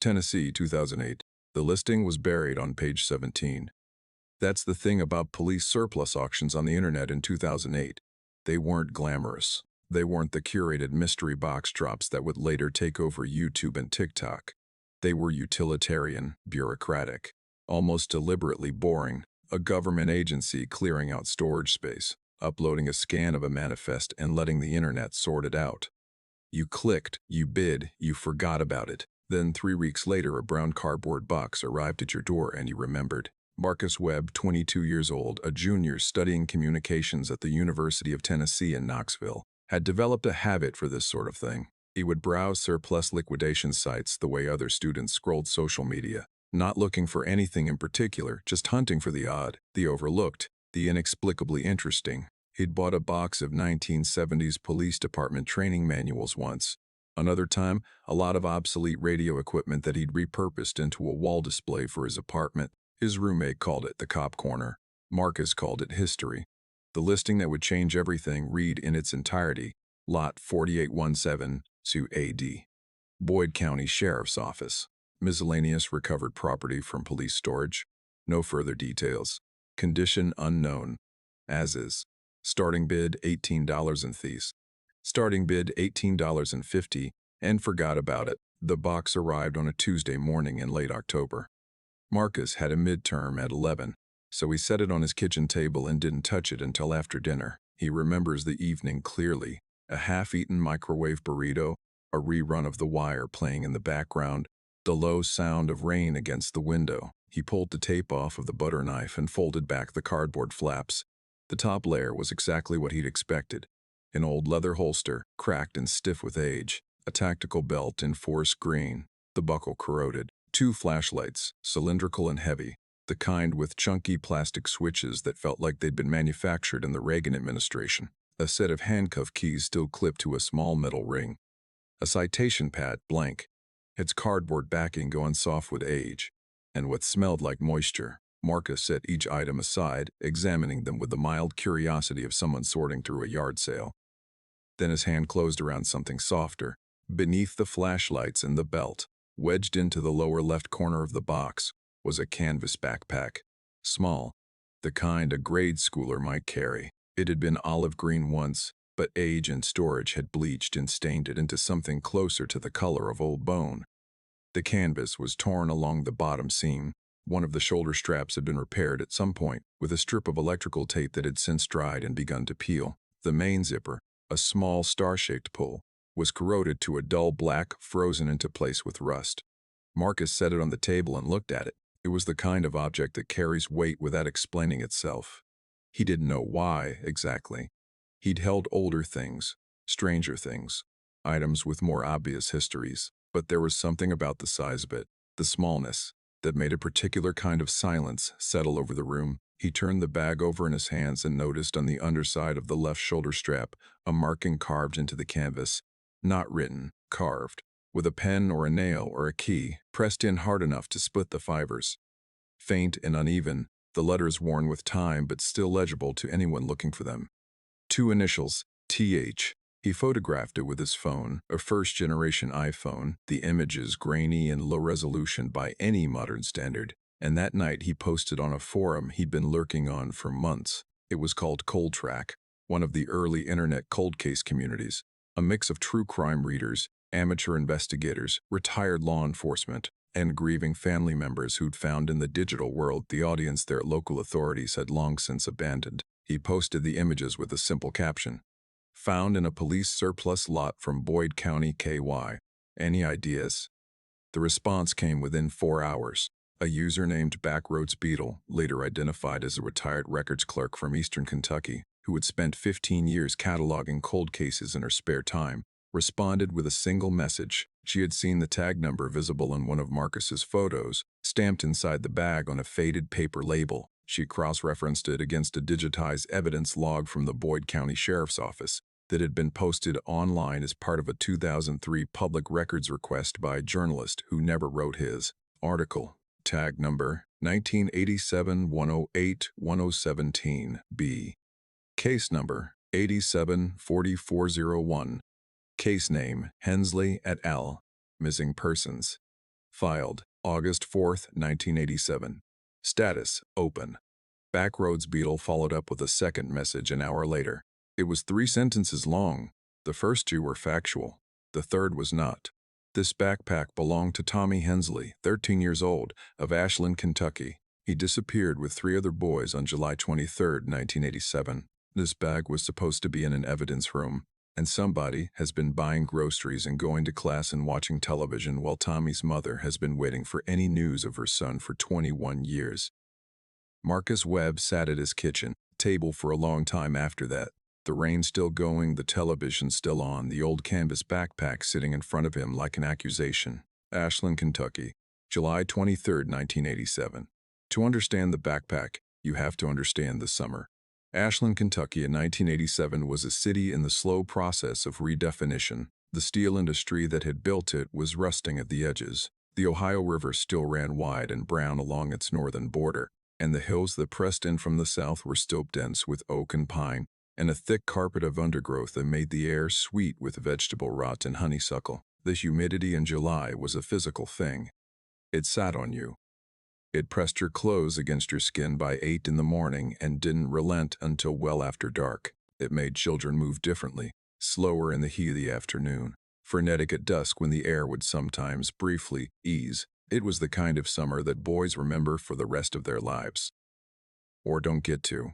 Tennessee, 2008. The listing was buried on page 17. That's the thing about police surplus auctions on the internet in 2008. They weren't glamorous. They weren't the curated mystery box drops that would later take over YouTube and TikTok. They were utilitarian, bureaucratic, almost deliberately boring, a government agency clearing out storage space, uploading a scan of a manifest and letting the internet sort it out. You clicked, you bid, you forgot about it. Then 3 weeks later a brown cardboard box arrived at your door and you remembered. Marcus Webb, 22 years old, a junior studying communications at the University of Tennessee in Knoxville, had developed a habit for this sort of thing. He would browse surplus liquidation sites the way other students scrolled social media, not looking for anything in particular, just hunting for the odd, the overlooked, the inexplicably interesting. He'd bought a box of 1970s police department training manuals once. Another time, a lot of obsolete radio equipment that he'd repurposed into a wall display for his apartment. His roommate called it the cop corner. Marcus called it history. The listing that would change everything read in its entirety, Lot 4817 to AD. Boyd County Sheriff's Office. Miscellaneous recovered property from police storage. No further details. Condition unknown. As is. Starting bid $18 and fees. Starting bid $18.50 and forgot about it. The box arrived on a Tuesday morning in late October. Marcus had a midterm at 11, so he set it on his kitchen table and didn't touch it until after dinner. He remembers the evening clearly. A half-eaten microwave burrito, a rerun of The Wire playing in the background, the low sound of rain against the window. He pulled the tape off of the butter knife and folded back the cardboard flaps. The top layer was exactly what he'd expected. An old leather holster, cracked and stiff with age, a tactical belt in forest green, the buckle corroded, 2 flashlights, cylindrical and heavy, the kind with chunky plastic switches that felt like they'd been manufactured in the Reagan administration, a set of handcuff keys still clipped to a small metal ring, a citation pad, blank, its cardboard backing going soft with age, and what smelled like moisture. Marcus set each item aside, examining them with the mild curiosity of someone sorting through a yard sale. Then his hand closed around something softer, beneath the flashlights and the belt. Wedged into the lower left corner of the box was a canvas backpack. Small, the kind a grade schooler might carry. It had been olive green once, but age and storage had bleached and stained it into something closer to the color of old bone. The canvas was torn along the bottom seam. One of the shoulder straps had been repaired at some point with a strip of electrical tape that had since dried and begun to peel. The main zipper, a small star-shaped pull, was corroded to a dull black, frozen into place with rust. Marcus set it on the table and looked at it. It was the kind of object that carries weight without explaining itself. He didn't know why, exactly. He'd held older things, stranger things, items with more obvious histories, but there was something about the size of it, the smallness, that made a particular kind of silence settle over the room. He turned the bag over in his hands and noticed on the underside of the left shoulder strap a marking carved into the canvas. Not written, carved, with a pen or a nail or a key, pressed in hard enough to split the fibers. Faint and uneven, the letters worn with time but still legible to anyone looking for them. 2 initials, TH. He photographed it with his phone, a first-generation iPhone, the images grainy and low resolution by any modern standard, and that night he posted on a forum he'd been lurking on for months. It was called Cold Track, one of the early internet cold case communities, a mix of true crime readers, amateur investigators, retired law enforcement, and grieving family members who'd found in the digital world the audience their local authorities had long since abandoned. He posted the images with a simple caption. Found in a police surplus lot from Boyd County, KY. Any ideas? The response came within 4 hours. A user named Backroads Beetle, later identified as a retired records clerk from eastern Kentucky, who had spent 15 years cataloging cold cases in her spare time, responded with a single message. She had seen the tag number visible in one of Marcus's photos, stamped inside the bag on a faded paper label. She cross-referenced it against a digitized evidence log from the Boyd County Sheriff's Office that had been posted online as part of a 2003 public records request by a journalist who never wrote his article. Tag number 1987-108-1017-B. Case number 87-4401. Case name Hensley et al. Missing persons. Filed, August 4th, 1987. Status, open. Backroads Beetle followed up with a second message an hour later. It was 3 sentences long. The first 2 were factual. The third was not. This backpack belonged to Tommy Hensley, 13 years old, of Ashland, Kentucky. He disappeared with 3 other boys on July 23, 1987. This bag was supposed to be in an evidence room, and somebody has been buying groceries and going to class and watching television while Tommy's mother has been waiting for any news of her son for 21 years. Marcus Webb sat at his kitchen table for a long time after that. The rain still going, the television still on, the old canvas backpack sitting in front of him like an accusation. Ashland, Kentucky, July 23, 1987. To understand the backpack, you have to understand the summer. Ashland, Kentucky in 1987 was a city in the slow process of redefinition. The steel industry that had built it was rusting at the edges. The Ohio River still ran wide and brown along its northern border, and the hills that pressed in from the south were still dense with oak and pine, and a thick carpet of undergrowth that made the air sweet with vegetable rot and honeysuckle. The humidity in July was a physical thing. It sat on you. It pressed your clothes against your skin by 8 in the morning and didn't relent until well after dark. It made children move differently, slower in the heat of the afternoon, frenetic at dusk when the air would sometimes briefly ease. It was the kind of summer that boys remember for the rest of their lives. Or don't get to.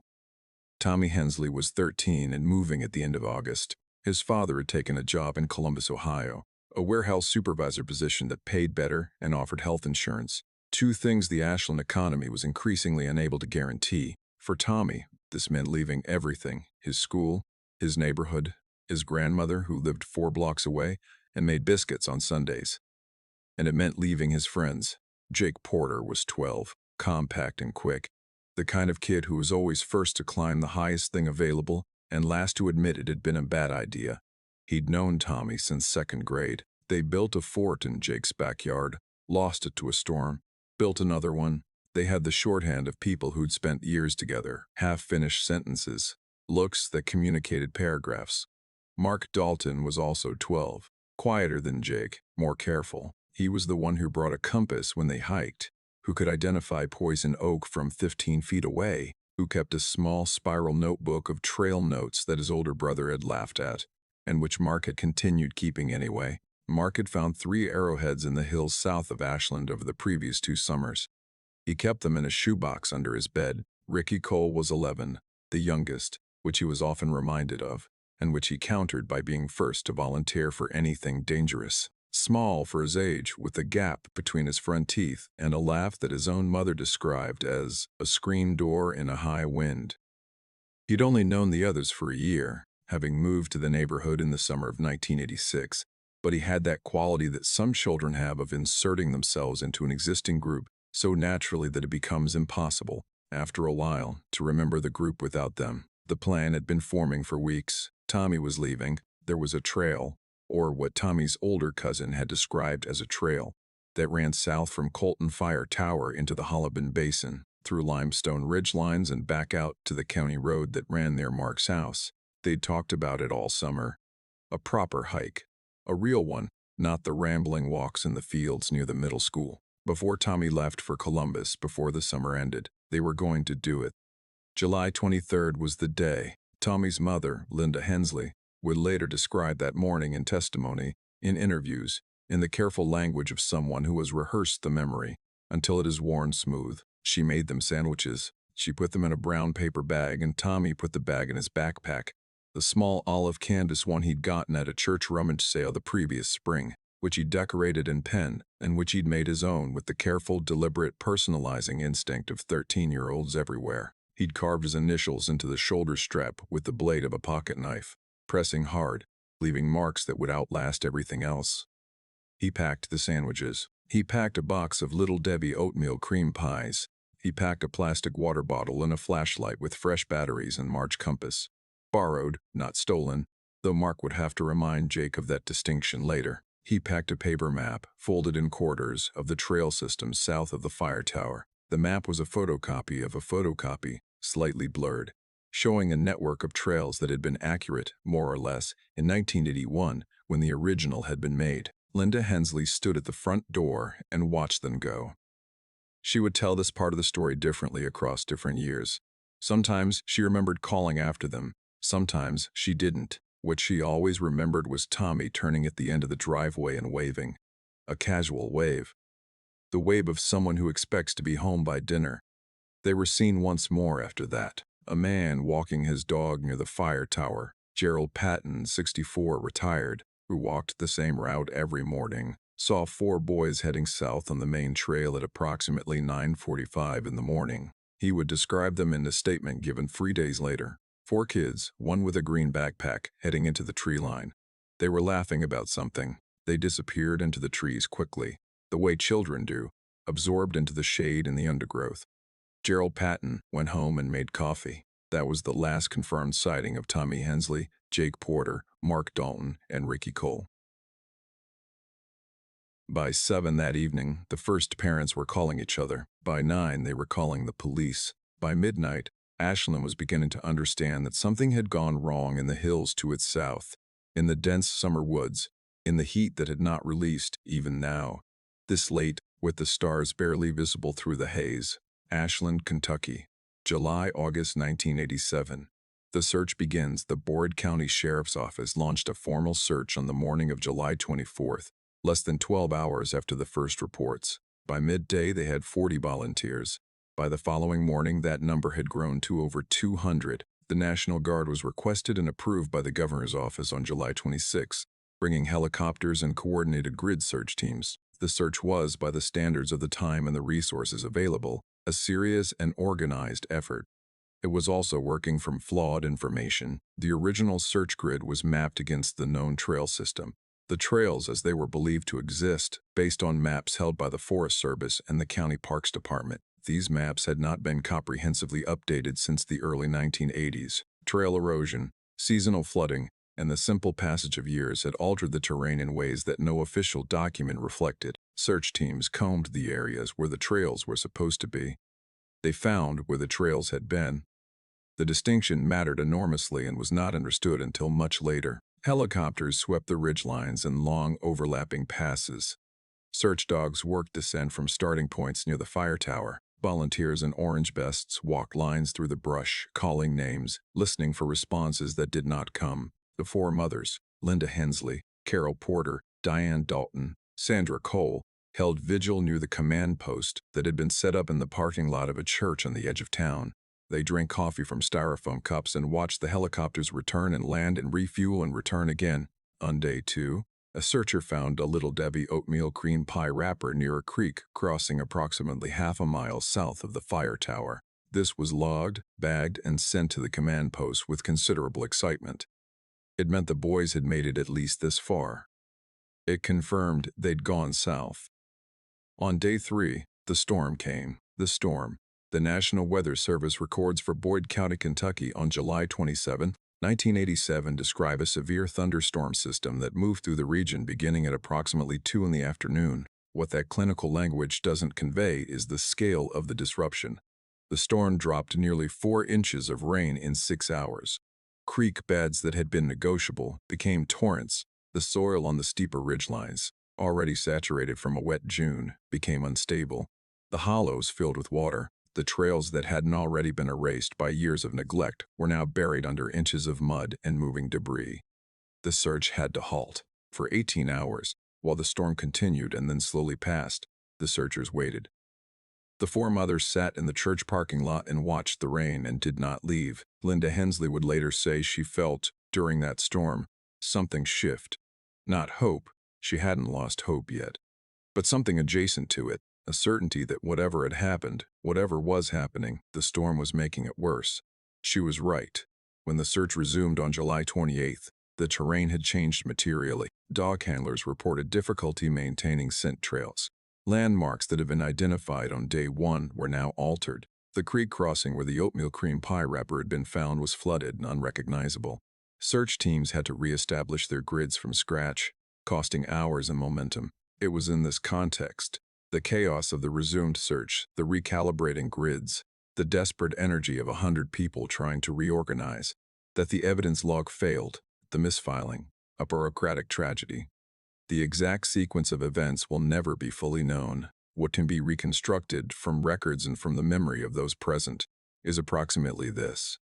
Tommy Hensley was 13 and moving at the end of August. His father had taken a job in Columbus, Ohio, a warehouse supervisor position that paid better and offered health insurance. 2 things the Ashland economy was increasingly unable to guarantee. For Tommy, this meant leaving everything: his school, his neighborhood, his grandmother who lived 4 blocks away and made biscuits on Sundays. And it meant leaving his friends. Jake Porter was 12, compact and quick, the kind of kid who was always first to climb the highest thing available and last to admit it had been a bad idea. He'd known Tommy since 2nd grade. They built a fort in Jake's backyard, lost it to a storm, built another one. They had the shorthand of people who'd spent years together, half-finished sentences, looks that communicated paragraphs. Mark Dalton was also 12, quieter than Jake, more careful. He was the one who brought a compass when they hiked, who could identify poison oak from 15 feet away, who kept a small spiral notebook of trail notes that his older brother had laughed at, and which Mark had continued keeping anyway. Mark had found 3 arrowheads in the hills south of Ashland over the previous 2 summers. He kept them in a shoebox under his bed. Ricky Cole was 11, the youngest, which he was often reminded of, and which he countered by being first to volunteer for anything dangerous. Small for his age, with a gap between his front teeth and a laugh that his own mother described as a screen door in a high wind. He'd only known the others for a year, having moved to the neighborhood in the summer of 1986, but he had that quality that some children have of inserting themselves into an existing group so naturally that it becomes impossible, after a while, to remember the group without them. The plan had been forming for weeks. Tommy was leaving. There was a trail, or what Tommy's older cousin had described as a trail, that ran south from Colton Fire Tower into the Hollabin Basin, through limestone ridgelines and back out to the county road that ran near Mark's house. They'd talked about it all summer. A proper hike. A real one, not the rambling walks in the fields near the middle school. Before Tommy left for Columbus, before the summer ended, they were going to do it. July 23rd was the day. Tommy's mother, Linda Hensley, would later describe that morning in testimony, in interviews, in the careful language of someone who has rehearsed the memory until it is worn smooth. She made them sandwiches. She put them in a brown paper bag, and Tommy put the bag in his backpack, the small olive canvas one he'd gotten at a church rummage sale the previous spring, which he decorated in pen and which he'd made his own with the careful, deliberate, personalizing instinct of 13-year-olds everywhere. He'd carved his initials into the shoulder strap with the blade of a pocket knife, pressing hard, leaving marks that would outlast everything else. He packed the sandwiches. He packed a box of Little Debbie oatmeal cream pies. He packed a plastic water bottle and a flashlight with fresh batteries and March compass. Borrowed, not stolen, though Mark would have to remind Jake of that distinction later. He packed a paper map, folded in quarters, of the trail system south of the fire tower. The map was a photocopy of a photocopy, slightly blurred, showing a network of trails that had been accurate, more or less, in 1981 when the original had been made. Linda Hensley stood at the front door and watched them go. She would tell this part of the story differently across different years. Sometimes she remembered calling after them. Sometimes she didn't. What she always remembered was Tommy turning at the end of the driveway and waving. A casual wave. The wave of someone who expects to be home by dinner. They were seen once more after that. A man walking his dog near the fire tower. Gerald Patton, 64, retired, who walked the same route every morning, saw 4 boys heading south on the main trail at approximately 9:45 in the morning. He would describe them in a statement given 3 days later. 4 kids, one with a green backpack, heading into the tree line. They were laughing about something. They disappeared into the trees quickly, the way children do, absorbed into the shade and the undergrowth. Gerald Patton went home and made coffee. That was the last confirmed sighting of Tommy Hensley, Jake Porter, Mark Dalton, and Ricky Cole. By 7 that evening, the first parents were calling each other. By 9, they were calling the police. By midnight, Ashland was beginning to understand that something had gone wrong in the hills to its south, in the dense summer woods, in the heat that had not released, even now. This late, with the stars barely visible through the haze. Ashland, Kentucky. July-August 1987. The search begins. The Board County Sheriff's Office launched a formal search on the morning of July 24th, less than 12 hours after the first reports. By midday, they had 40 volunteers. By the following morning, that number had grown to over 200. The National Guard was requested and approved by the governor's office on July 26, bringing helicopters and coordinated grid search teams. The search was, by the standards of the time and the resources available, a serious and organized effort. It was also working from flawed information. The original search grid was mapped against the known trail system. The trails as they were believed to exist, based on maps held by the Forest Service and the County Parks Department. These maps had not been comprehensively updated since the early 1980s. Trail erosion, seasonal flooding, and the simple passage of years had altered the terrain in ways that no official document reflected. Search teams combed the areas where the trails were supposed to be. They found where the trails had been. The distinction mattered enormously and was not understood until much later. Helicopters swept the ridgelines and long overlapping passes. Search dogs worked descent from starting points near the fire tower. Volunteers in orange vests walked lines through the brush, calling names, listening for responses that did not come. The 4 mothers, Linda Hensley, Carol Porter, Diane Dalton, Sandra Cole, held vigil near the command post that had been set up in the parking lot of a church on the edge of town. They drank coffee from styrofoam cups and watched the helicopters return and land and refuel and return again. On day 2, a searcher found a Little Debbie oatmeal cream pie wrapper near a creek crossing approximately half a mile south of the fire tower. This was logged, bagged, and sent to the command post with considerable excitement. It meant the boys had made it at least this far. It confirmed they'd gone south. On day 3, the storm came. The storm. The National Weather Service records for Boyd County, Kentucky on July 27, 1987 describe a severe thunderstorm system that moved through the region beginning at approximately 2 in the afternoon. What that clinical language doesn't convey is the scale of the disruption. The storm dropped nearly 4 inches of rain in 6 hours. Creek beds that had been negotiable became torrents. The soil on the steeper ridgelines, already saturated from a wet June, became unstable. The hollows filled with water. The trails that hadn't already been erased by years of neglect were now buried under inches of mud and moving debris. The search had to halt. For 18 hours, while the storm continued and then slowly passed, the searchers waited. The 4 mothers sat in the church parking lot and watched the rain and did not leave. Linda Hensley would later say she felt, during that storm, something shift. Not hope, she hadn't lost hope yet, but something adjacent to it. A certainty that whatever had happened, whatever was happening, the storm was making it worse. She was right. When the search resumed on July 28th, the terrain had changed materially. Dog handlers reported difficulty maintaining scent trails. Landmarks that had been identified on day 1 were now altered. The creek crossing where the oatmeal cream pie wrapper had been found was flooded and unrecognizable. Search teams had to reestablish their grids from scratch, costing hours and momentum. It was in this context, the chaos of the resumed search, the recalibrating grids, the desperate energy of 100 people trying to reorganize, that the evidence log failed, the misfiling, a bureaucratic tragedy. The exact sequence of events will never be fully known. What can be reconstructed from records and from the memory of those present is approximately this.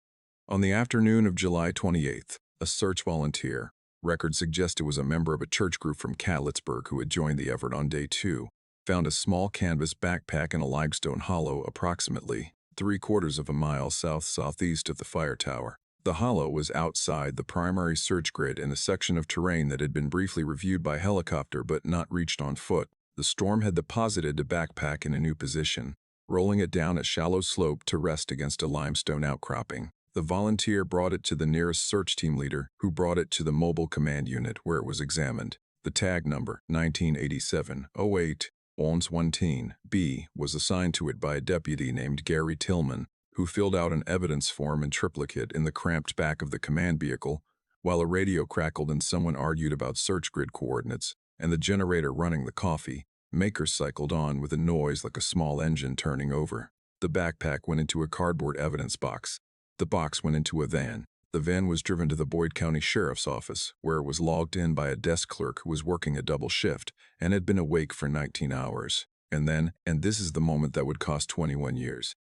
On the afternoon of July 28th, a search volunteer, records suggest it was a member of a church group from Catlettsburg who had joined the effort on day 2, found a small canvas backpack in a limestone hollow approximately 3/4 of a mile south-southeast of the fire tower. The hollow was outside the primary search grid in a section of terrain that had been briefly reviewed by helicopter but not reached on foot. The storm had deposited the backpack in a new position, rolling it down a shallow slope to rest against a limestone outcropping. The volunteer brought it to the nearest search team leader, who brought it to the mobile command unit where it was examined. The tag number, 1987-08, Ons 110 B, was assigned to it by a deputy named Gary Tillman, who filled out an evidence form in triplicate in the cramped back of the command vehicle, while a radio crackled and someone argued about search grid coordinates, and the generator running the coffee maker cycled on with a noise like a small engine turning over. The backpack went into a cardboard evidence box. The box went into a van. The van was driven to the Boyd County Sheriff's Office, where it was logged in by a desk clerk who was working a double shift and had been awake for 19 hours. And then, and this is the moment that would cost 21 years,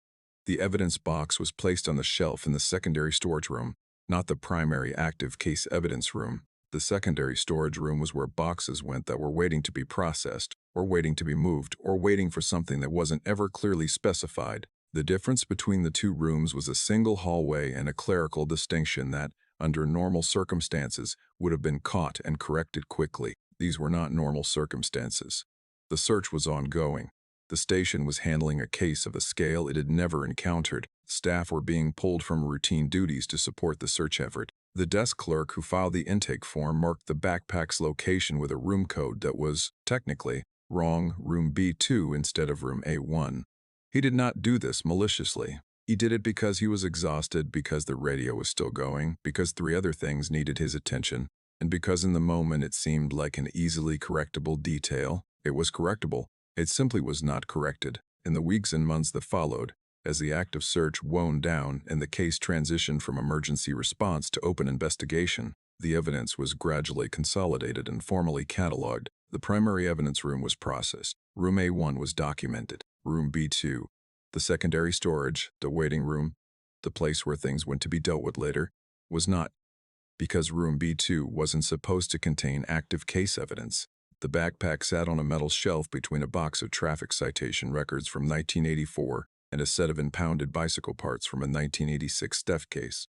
the evidence box was placed on the shelf in the secondary storage room, not the primary active case evidence room. The secondary storage room was where boxes went that were waiting to be processed, or waiting to be moved, or waiting for something that wasn't ever clearly specified. The difference between the two rooms was a single hallway and a clerical distinction that, under normal circumstances, would have been caught and corrected quickly. These were not normal circumstances. The search was ongoing. The station was handling a case of a scale it had never encountered. Staff were being pulled from routine duties to support the search effort. The desk clerk who filed the intake form marked the backpack's location with a room code that was, technically, wrong, room B2 instead of room A1. He did not do this maliciously. He did it because he was exhausted, because the radio was still going, because 3 other things needed his attention, and because in the moment it seemed like an easily correctable detail. It was correctable. It simply was not corrected. In the weeks and months that followed, as the active search wound down and the case transitioned from emergency response to open investigation, the evidence was gradually consolidated and formally cataloged. The primary evidence room was processed. Room A1 was documented. Room B2, the secondary storage, the waiting room, the place where things went to be dealt with later, was not, because room B2 wasn't supposed to contain active case evidence. The backpack sat on a metal shelf between a box of traffic citation records from 1984 and a set of impounded bicycle parts from a 1986 theft case.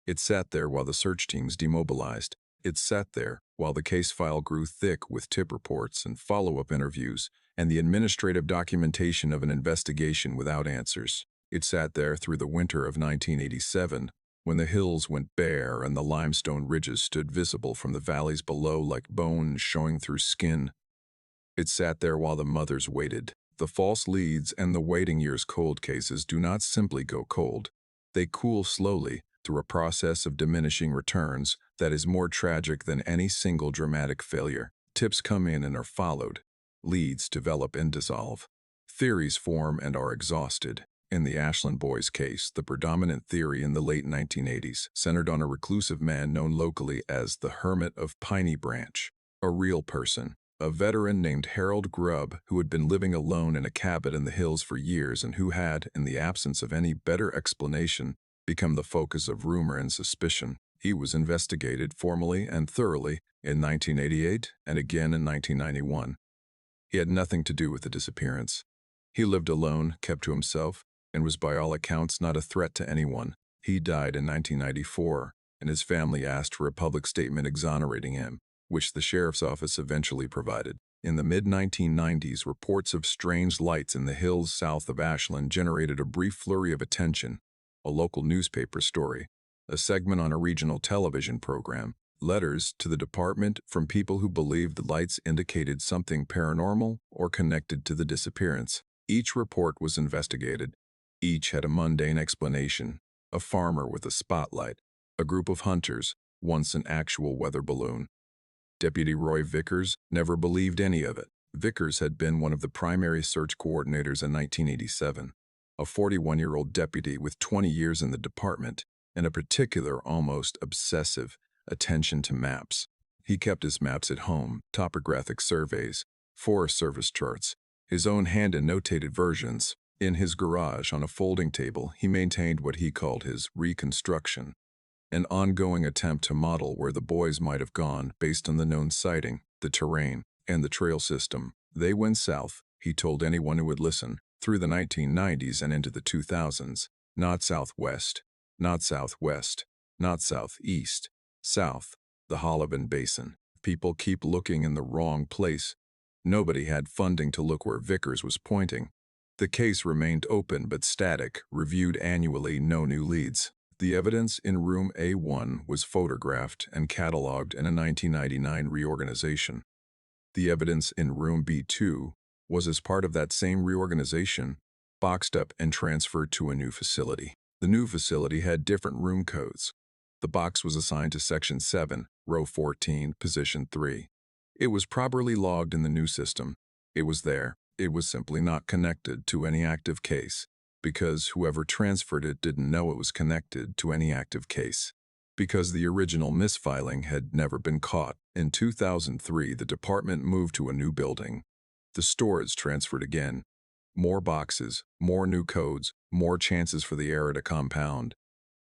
It sat there while the search teams demobilized. It sat there while the case file grew thick with tip reports and follow-up interviews and the administrative documentation of an investigation without answers. It sat there through the winter of 1987, when the hills went bare and the limestone ridges stood visible from the valleys below like bones showing through skin. It sat there while the mothers waited. The false leads and the waiting years cold cases do not simply go cold. They cool slowly through a process of diminishing returns that is more tragic than any single dramatic failure. Tips come in and are followed. Leads develop and dissolve. Theories form and are exhausted. In the Ashland Boys case, the predominant theory in the late 1980s centered on a reclusive man known locally as the Hermit of Piney Branch, a real person, a veteran named Harold Grubb who had been living alone in a cabin in the hills for years and who had, in the absence of any better explanation, become the focus of rumor and suspicion. He was investigated formally and thoroughly in 1988 and again in 1991. He had nothing to do with the disappearance. He lived alone, kept to himself, and was by all accounts not a threat to anyone. He died in 1994, and his family asked for a public statement exonerating him, which the sheriff's office eventually provided. In the mid-1990s, reports of strange lights in the hills south of Ashland generated a brief flurry of attention. A local newspaper story, a segment on a regional television program, letters to the department from people who believed the lights indicated something paranormal or connected to the disappearance. Each report was investigated. Each had a mundane explanation: a farmer with a spotlight, a group of hunters, once an actual weather balloon. Deputy Roy Vickers never believed any of it. Vickers had been one of the primary search coordinators in 1987, a 41-year-old deputy with 20 years in the department and a particular, almost obsessive, attention to maps. He kept his maps at home, topographic surveys, Forest Service charts, his own hand-annotated versions. In his garage on a folding table, he maintained what he called his reconstruction, an ongoing attempt to model where the boys might have gone based on the known sighting, the terrain, and the trail system. They went south, he told anyone who would listen, through the 1990s and into the 2000s. Not southwest, not southwest, not southeast, south, the Holiban Basin. People keep looking in the wrong place. Nobody had funding to look where Vickers was pointing. The case remained open but static, reviewed annually, no new leads. The evidence in Room A1 was photographed and cataloged in a 1999 reorganization. The evidence in Room B2 was, as part of that same reorganization, boxed up and transferred to a new facility. The new facility had different room codes. The box was assigned to Section 7, Row 14, Position 3. It was properly logged in the new system. It was there. It was simply not connected to any active case, because whoever transferred it didn't know it was connected to any active case. Because the original misfiling had never been caught. In 2003, the department moved to a new building. The storage transferred again. More boxes, more new codes, more chances for the error to compound.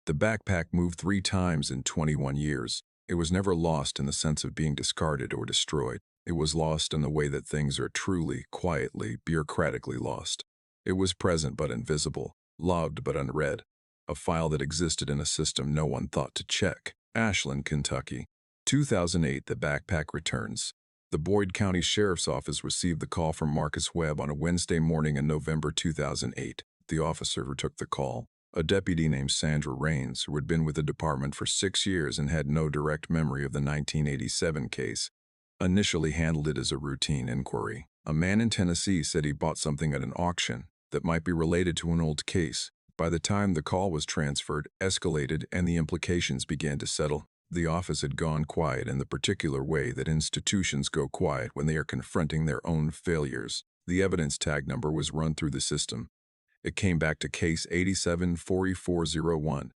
The backpack moved 3 times in 21 years. It was never lost in the sense of being discarded or destroyed. It was lost in the way that things are truly, quietly, bureaucratically lost. It was present but invisible, logged but unread, a file that existed in a system no one thought to check. Ashland, Kentucky. 2008, the backpack returns. The Boyd County Sheriff's Office received the call from Marcus Webb on a Wednesday morning in November 2008. The officer who took the call, a deputy named Sandra Raines, who had been with the department for 6 years and had no direct memory of the 1987 case, initially handled it as a routine inquiry. A man in Tennessee said he bought something at an auction that might be related to an old case. By the time the call was transferred, escalated, and the implications began to settle, the office had gone quiet in the particular way that institutions go quiet when they are confronting their own failures. The evidence tag number was run through the system. It came back to case 87-4401.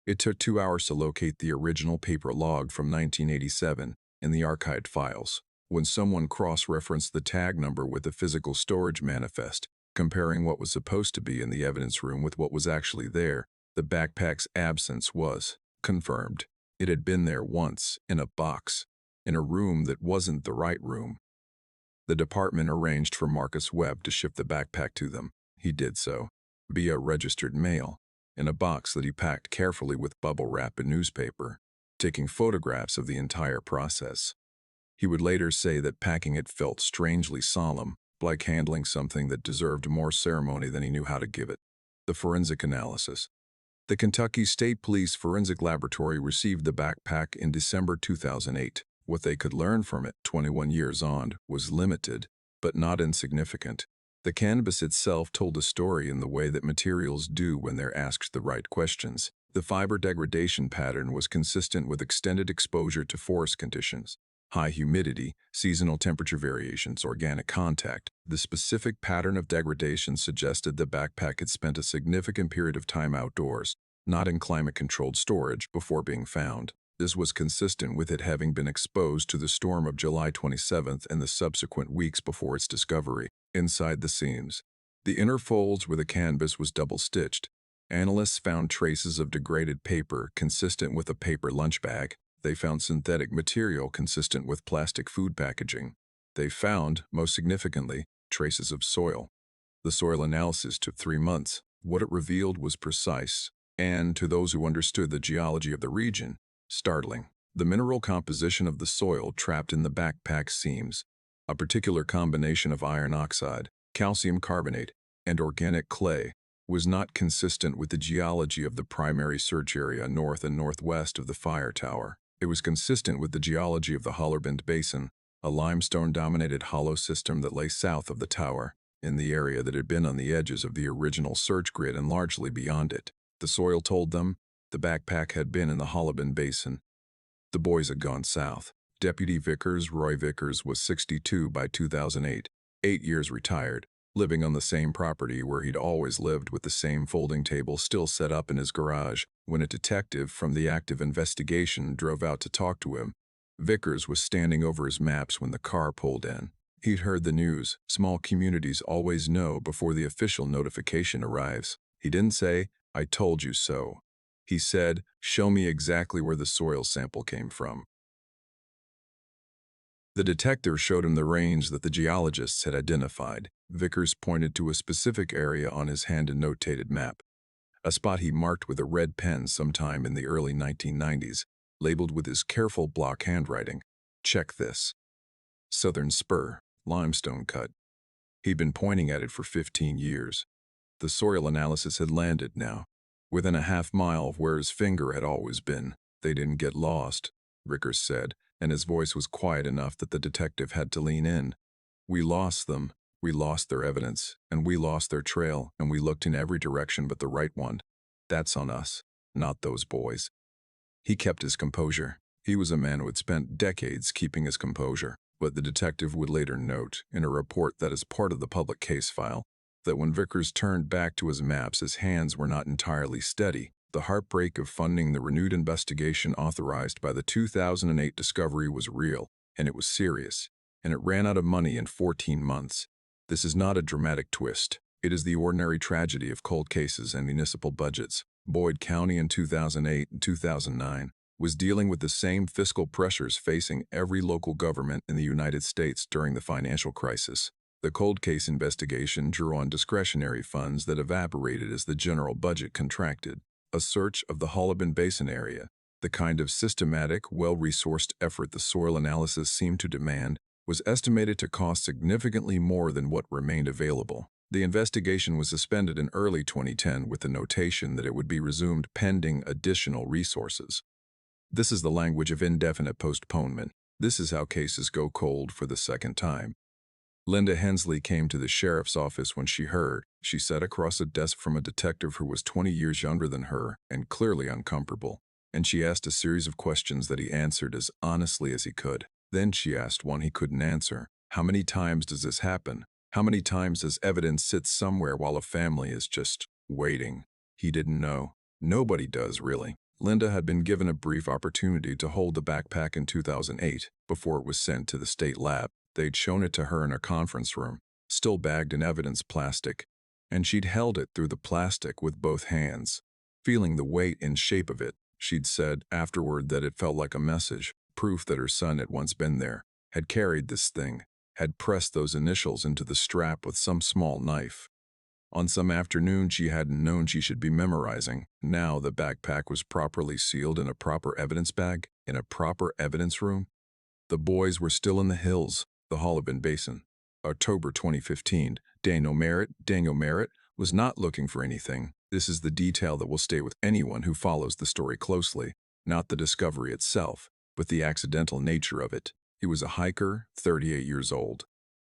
It took 2 hours to locate the original paper log from 1987 in the archived files. When someone cross-referenced the tag number with the physical storage manifest, comparing what was supposed to be in the evidence room with what was actually there, the backpack's absence was confirmed. It had been there once, in a box, in a room that wasn't the right room. The department arranged for Marcus Webb to ship the backpack to them. He did so, via registered mail, in a box that he packed carefully with bubble wrap and newspaper, taking photographs of the entire process. He would later say that packing it felt strangely solemn, like handling something that deserved more ceremony than he knew how to give it. The forensic analysis. The Kentucky State Police Forensic Laboratory received the backpack in December 2008. What they could learn from it, 21 years on, was limited, but not insignificant. The canvas itself told a story in the way that materials do when they're asked the right questions. The fiber degradation pattern was consistent with extended exposure to forest conditions, high humidity, seasonal temperature variations, organic contact. The specific pattern of degradation suggested the backpack had spent a significant period of time outdoors, not in climate-controlled storage, before being found. This was consistent with it having been exposed to the storm of July 27th and the subsequent weeks before its discovery. Inside the seams, the inner folds where the canvas was double-stitched, analysts found traces of degraded paper consistent with a paper lunch bag. They found synthetic material consistent with plastic food packaging. They found, most significantly, traces of soil. The soil analysis took 3 months. What it revealed was precise, and, to those who understood the geology of the region, startling. The mineral composition of the soil trapped in the backpack seams, a particular combination of iron oxide, calcium carbonate, and organic clay, was not consistent with the geology of the primary search area north and northwest of the fire tower. It was consistent with the geology of the Holiban Basin, a limestone-dominated hollow system that lay south of the tower, in the area that had been on the edges of the original search grid and largely beyond it. The soil told them the backpack had been in the Holiban Basin. The boys had gone south. Deputy Vickers, Roy Vickers, was 62 by 2008, 8 years retired, living on the same property where he'd always lived with the same folding table still set up in his garage. When a detective from the active investigation drove out to talk to him, Vickers was standing over his maps when the car pulled in. He'd heard the news. Small communities always know before the official notification arrives. He didn't say, "I told you so." He said, "Show me exactly where the soil sample came from." The detective showed him the range that the geologists had identified. Vickers pointed to a specific area on his hand-annotated map, a spot he marked with a red pen sometime in the early 1990s, labeled with his careful block handwriting. "Check this. Southern Spur, limestone cut." He'd been pointing at it for 15 years. The soil analysis had landed now, within a half-mile of where his finger had always been. "They didn't get lost," Vickers said, and his voice was quiet enough that the detective had to lean in. "We lost them. We lost their evidence, and we lost their trail, and we looked in every direction but the right one. That's on us, not those boys." He kept his composure. He was a man who had spent decades keeping his composure, but the detective would later note, in a report that is part of the public case file, that when Vickers turned back to his maps, his hands were not entirely steady. The heartbreak of funding the renewed investigation authorized by the 2008 discovery was real, and it was serious, and it ran out of money in 14 months. This is not a dramatic twist. It is the ordinary tragedy of cold cases and municipal budgets. Boyd County in 2008 and 2009 was dealing with the same fiscal pressures facing every local government in the United States during the financial crisis. The cold case investigation drew on discretionary funds that evaporated as the general budget contracted. A search of the Holiban Basin area, the kind of systematic, well-resourced effort the soil analysis seemed to demand, was estimated to cost significantly more than what remained available. The investigation was suspended in early 2010 with the notation that it would be resumed pending additional resources. This is the language of indefinite postponement. This is how cases go cold for the second time. Linda Hensley came to the sheriff's office when she heard. She sat across a desk from a detective who was 20 years younger than her and clearly uncomfortable, and she asked a series of questions that he answered as honestly as he could. Then she asked one he couldn't answer. "How many times does this happen? How many times does evidence sit somewhere while a family is just waiting?" He didn't know. Nobody does, really. Linda had been given a brief opportunity to hold the backpack in 2008 before it was sent to the state lab. They'd shown it to her in a conference room, still bagged in evidence plastic, and she'd held it through the plastic with both hands, feeling the weight and shape of it. She'd said afterward that it felt like a message, proof that her son had once been there, had carried this thing, had pressed those initials into the strap with some small knife. On some afternoon she hadn't known she should be memorizing. Now the backpack was properly sealed in a proper evidence bag, in a proper evidence room. The boys were still in the hills, the Holiban Basin. October 2015. Daniel Merritt was not looking for anything. This is the detail that will stay with anyone who follows the story closely. Not the discovery itself, but the accidental nature of it. He was a hiker, 38 years old.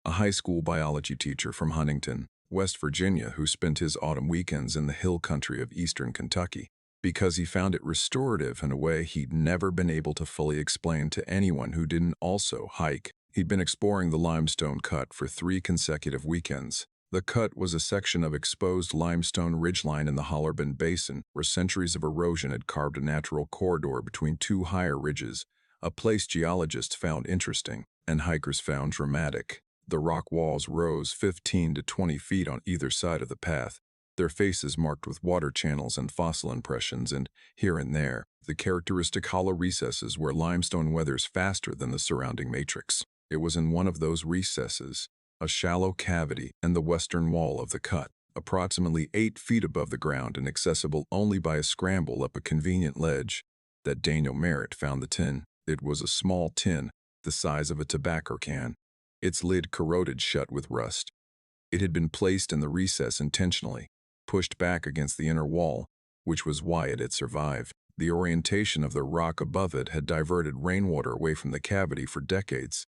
A high school biology teacher from Huntington, West Virginia, who spent his autumn weekends in the hill country of eastern Kentucky, because he found it restorative in a way he'd never been able to fully explain to anyone who didn't also hike. He'd been exploring the limestone cut for 3 consecutive weekends. The cut was a section of exposed limestone ridgeline in the Holiban Basin where centuries of erosion had carved a natural corridor between 2 higher ridges, a place geologists found interesting and hikers found dramatic. The rock walls rose 15 to 20 feet on either side of the path, their faces marked with water channels and fossil impressions, and here and there, the characteristic hollow recesses where limestone weathers faster than the surrounding matrix. It was in one of those recesses, a shallow cavity in the western wall of the cut, approximately 8 feet above the ground and accessible only by a scramble up a convenient ledge, that Daniel Merritt found the tin. It was a small tin, the size of a tobacco can, its lid corroded shut with rust. It had been placed in the recess intentionally, pushed back against the inner wall, which was why it had survived. The orientation of the rock above it had diverted rainwater away from the cavity for decades.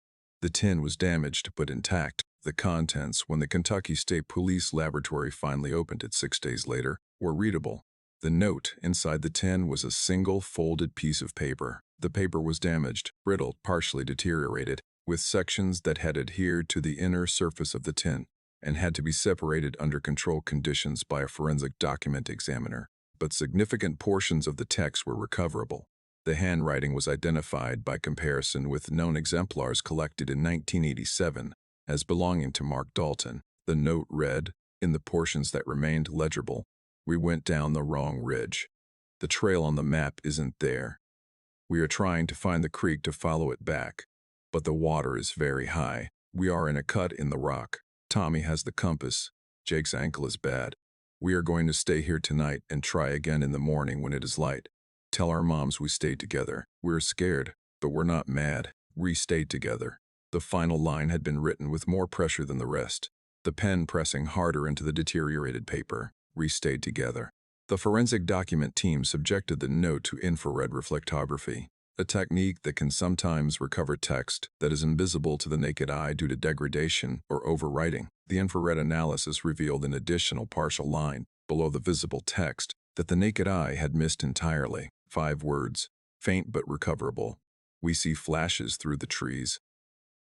The tin was damaged but intact. The contents, when the Kentucky State Police Laboratory finally opened it 6 days later, were readable. The note inside the tin was a single folded piece of paper. The paper was damaged, brittle, partially deteriorated, with sections that had adhered to the inner surface of the tin and had to be separated under controlled conditions by a forensic document examiner. But significant portions of the text were recoverable. The handwriting was identified by comparison with known exemplars collected in 1987 as belonging to Mark Dalton. The note read, in the portions that remained legible, "We went down the wrong ridge. The trail on the map isn't there. We are trying to find the creek to follow it back, but the water is very high. We are in a cut in the rock. Tommy has the compass. Jake's ankle is bad. We are going to stay here tonight and try again in the morning when it is light. Tell our moms we stayed together. We're scared, but we're not mad. We stayed together." The final line had been written with more pressure than the rest, the pen pressing harder into the deteriorated paper. "We stayed together." The forensic document team subjected the note to infrared reflectography, a technique that can sometimes recover text that is invisible to the naked eye due to degradation or overwriting. The infrared analysis revealed an additional partial line below the visible text that the naked eye had missed entirely. 5 words, faint but recoverable. "We see flashes through the trees."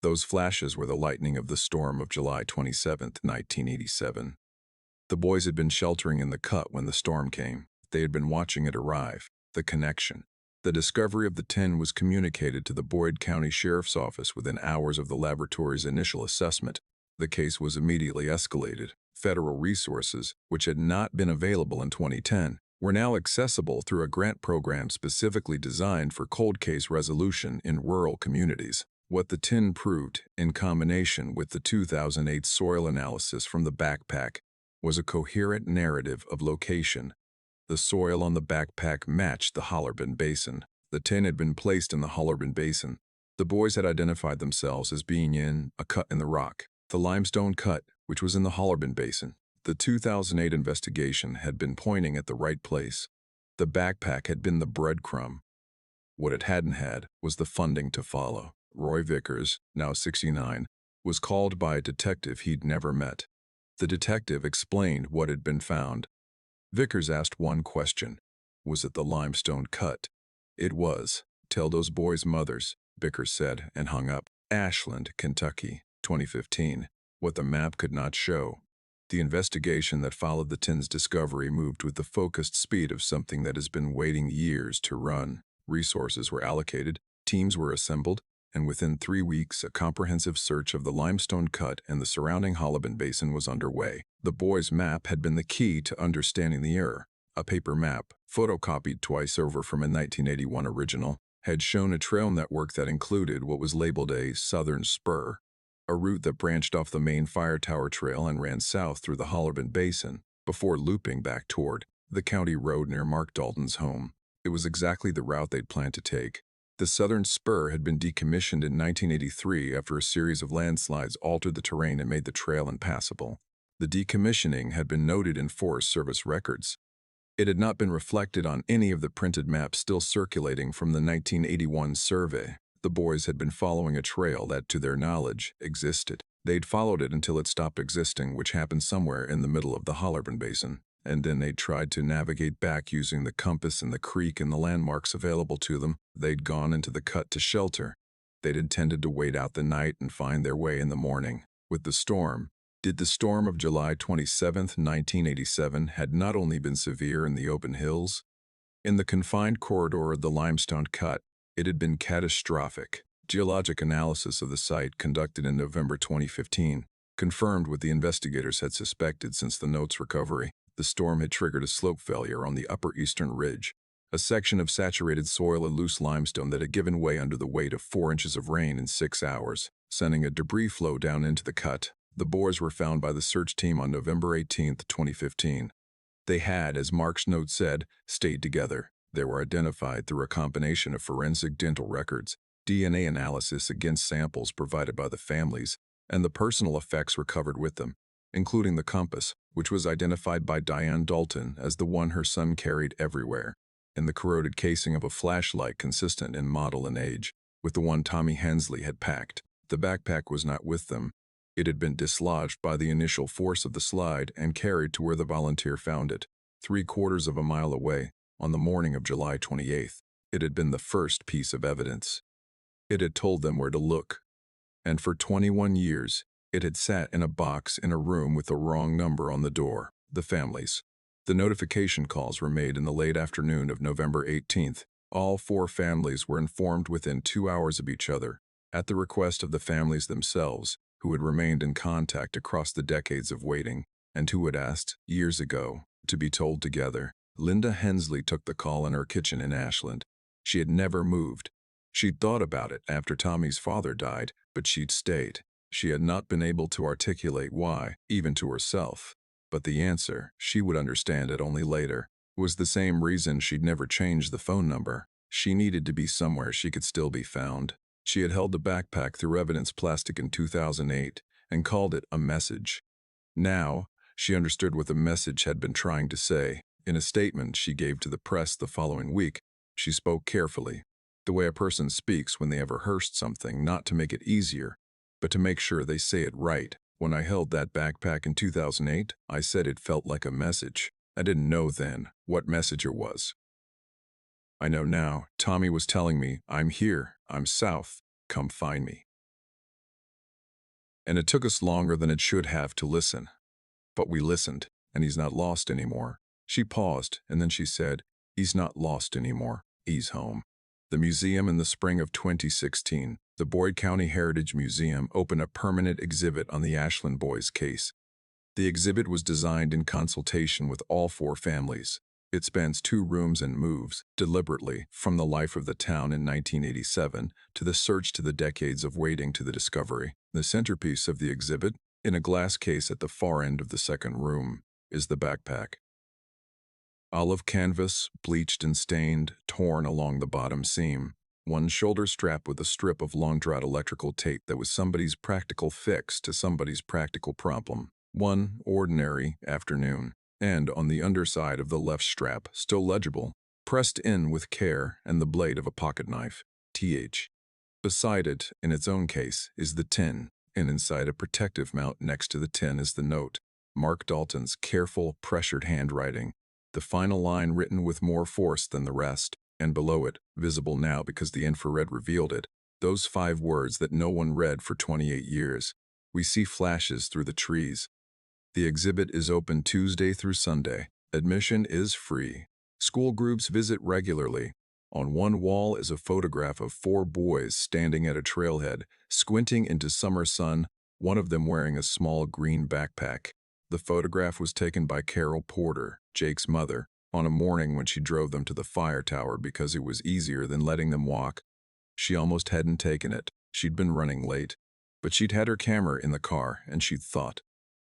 Those flashes were the lightning of the storm of July 27, 1987. The boys had been sheltering in the cut when the storm came. They had been watching it arrive. The connection. The discovery of the tin was communicated to the Boyd County Sheriff's Office within hours of the laboratory's initial assessment. The case was immediately escalated. Federal resources, which had not been available in 2010, were now accessible through a grant program specifically designed for cold case resolution in rural communities. What the tin proved, in combination with the 2008 soil analysis from the backpack, was a coherent narrative of location. The soil on the backpack matched the Hollerbin Basin. The tin had been placed in the Hollerbin Basin. The boys had identified themselves as being in a cut in the rock, the limestone cut, which was in the Hollerbin Basin. The 2008 investigation had been pointing at the right place. The backpack had been the breadcrumb. What it hadn't had was the funding to follow. Roy Vickers, now 69, was called by a detective he'd never met. The detective explained what had been found. Vickers asked one question. Was it the limestone cut? It was. Tell those boys' mothers, Vickers said, and hung up. Ashland, Kentucky, 2015. What the map could not show. The investigation that followed the tin's discovery moved with the focused speed of something that has been waiting years to run. Resources were allocated, teams were assembled, and within 3 weeks a comprehensive search of the limestone cut and the surrounding Hollerbin Basin was underway. The boys' map had been the key to understanding the error. A paper map, photocopied twice over from a 1981 original, had shown a trail network that included what was labeled a southern spur, a route that branched off the main fire tower trail and ran south through the Hollerbin Basin, before looping back toward the county road near Mark Dalton's home. It was exactly the route they'd planned to take. The southern spur had been decommissioned in 1983 after a series of landslides altered the terrain and made the trail impassable. The decommissioning had been noted in Forest Service records. It had not been reflected on any of the printed maps still circulating from the 1981 survey. The boys had been following a trail that, to their knowledge, existed. They'd followed it until it stopped existing, which happened somewhere in the middle of the Hollerbin Basin. And then they'd tried to navigate back using the compass and the creek and the landmarks available to them. They'd gone into the cut to shelter. They'd intended to wait out the night and find their way in the morning. With the storm, the storm of July 27, 1987 had not only been severe in the open hills, in the confined corridor of the limestone cut, it had been catastrophic. Geologic analysis of the site conducted in November 2015 confirmed what the investigators had suspected since the note's recovery. The storm had triggered a slope failure on the upper eastern ridge, a section of saturated soil and loose limestone that had given way under the weight of 4 inches of rain in 6 hours, sending a debris flow down into the cut. The boys were found by the search team on November 18, 2015. They had, as Mark's note said, stayed together. They were identified through a combination of forensic dental records, DNA analysis against samples provided by the families, and the personal effects recovered with them, including the compass, which was identified by Diane Dalton as the one her son carried everywhere, and the corroded casing of a flashlight consistent in model and age with the one Tommy Hensley had packed. The backpack was not with them. It had been dislodged by the initial force of the slide and carried to where the volunteer found it, 3/4 of a mile away, on the morning of July 28th. It had been the first piece of evidence. It had told them where to look. And for 21 years, it had sat in a box in a room with the wrong number on the door. The families. The notification calls were made in the late afternoon of November 18th, All four families were informed within 2 hours of each other, at the request of the families themselves, who had remained in contact across the decades of waiting, and who had asked, years ago, to be told together. Linda Hensley took the call in her kitchen in Ashland. She had never moved. She'd thought about it after Tommy's father died, but she'd stayed. She had not been able to articulate why, even to herself. But the answer, she would understand it only later, was the same reason she'd never changed the phone number. She needed to be somewhere she could still be found. She had held the backpack through evidence plastic in 2008 and called it a message. Now, she understood what the message had been trying to say. In a statement she gave to the press the following week, she spoke carefully, the way a person speaks when they have rehearsed something, not to make it easier, but to make sure they say it right. When I held that backpack in 2008, I said it felt like a message. I didn't know then what message it was. I know now. Tommy was telling me, I'm here, I'm south, come find me. And it took us longer than it should have to listen. But we listened, and he's not lost anymore. She paused, and then she said, he's not lost anymore, he's home. The museum in the spring of 2016, the Boyd County Heritage Museum opened a permanent exhibit on the Ashland Boys case. The exhibit was designed in consultation with all four families. It spans 2 rooms and moves, deliberately, from the life of the town in 1987 to the search to the decades of waiting to the discovery. The centerpiece of the exhibit, in a glass case at the far end of the second room, is the backpack. Olive canvas, bleached and stained, torn along the bottom seam. One shoulder strap with a strip of long-drought electrical tape that was somebody's practical fix to somebody's practical problem. One ordinary afternoon. And on the underside of the left strap, still legible, pressed in with care and the blade of a pocket knife, TH. Beside it, in its own case, is the tin, and inside a protective mount next to the tin is the note, Mark Dalton's careful, pressured handwriting, the final line written with more force than the rest, and below it, visible now because the infrared revealed it, those 5 words that no one read for 28 years. We see flashes through the trees. The exhibit is open Tuesday through Sunday. Admission is free. School groups visit regularly. On one wall is a photograph of 4 boys standing at a trailhead, squinting into summer sun, one of them wearing a small green backpack. The photograph was taken by Carol Porter, Jake's mother, on a morning when she drove them to the fire tower because it was easier than letting them walk. She almost hadn't taken it. She'd been running late. But she'd had her camera in the car, and she'd thought,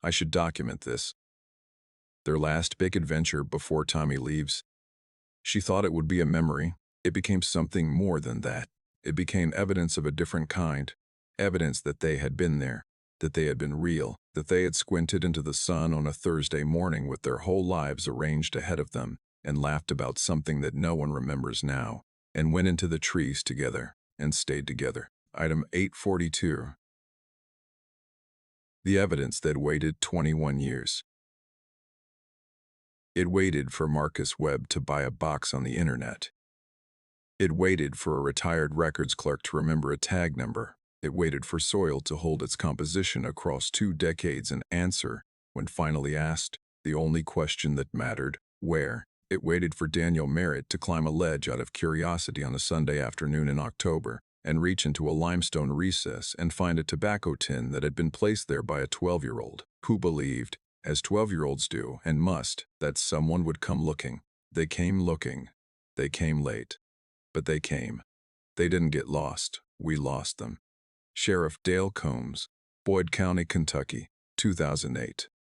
I should document this. Their last big adventure before Tommy leaves. She thought it would be a memory. It became something more than that. It became evidence of a different kind. Evidence that they had been there, that they had been real, that they had squinted into the sun on a Thursday morning with their whole lives arranged ahead of them, and laughed about something that no one remembers now, and went into the trees together, and stayed together. Item 842. The evidence that waited 21 years. It waited for Marcus Webb to buy a box on the internet. It waited for a retired records clerk to remember a tag number. It waited for soil to hold its composition across 2 decades and answer, when finally asked, the only question that mattered, where. It waited for Daniel Merritt to climb a ledge out of curiosity on a Sunday afternoon in October, and reach into a limestone recess and find a tobacco tin that had been placed there by a 12-year-old, who believed, as 12-year-olds do and must, that someone would come looking. They came looking. They came late. But they came. They didn't get lost. We lost them. Sheriff Dale Combs, Boyd County, Kentucky, 2008.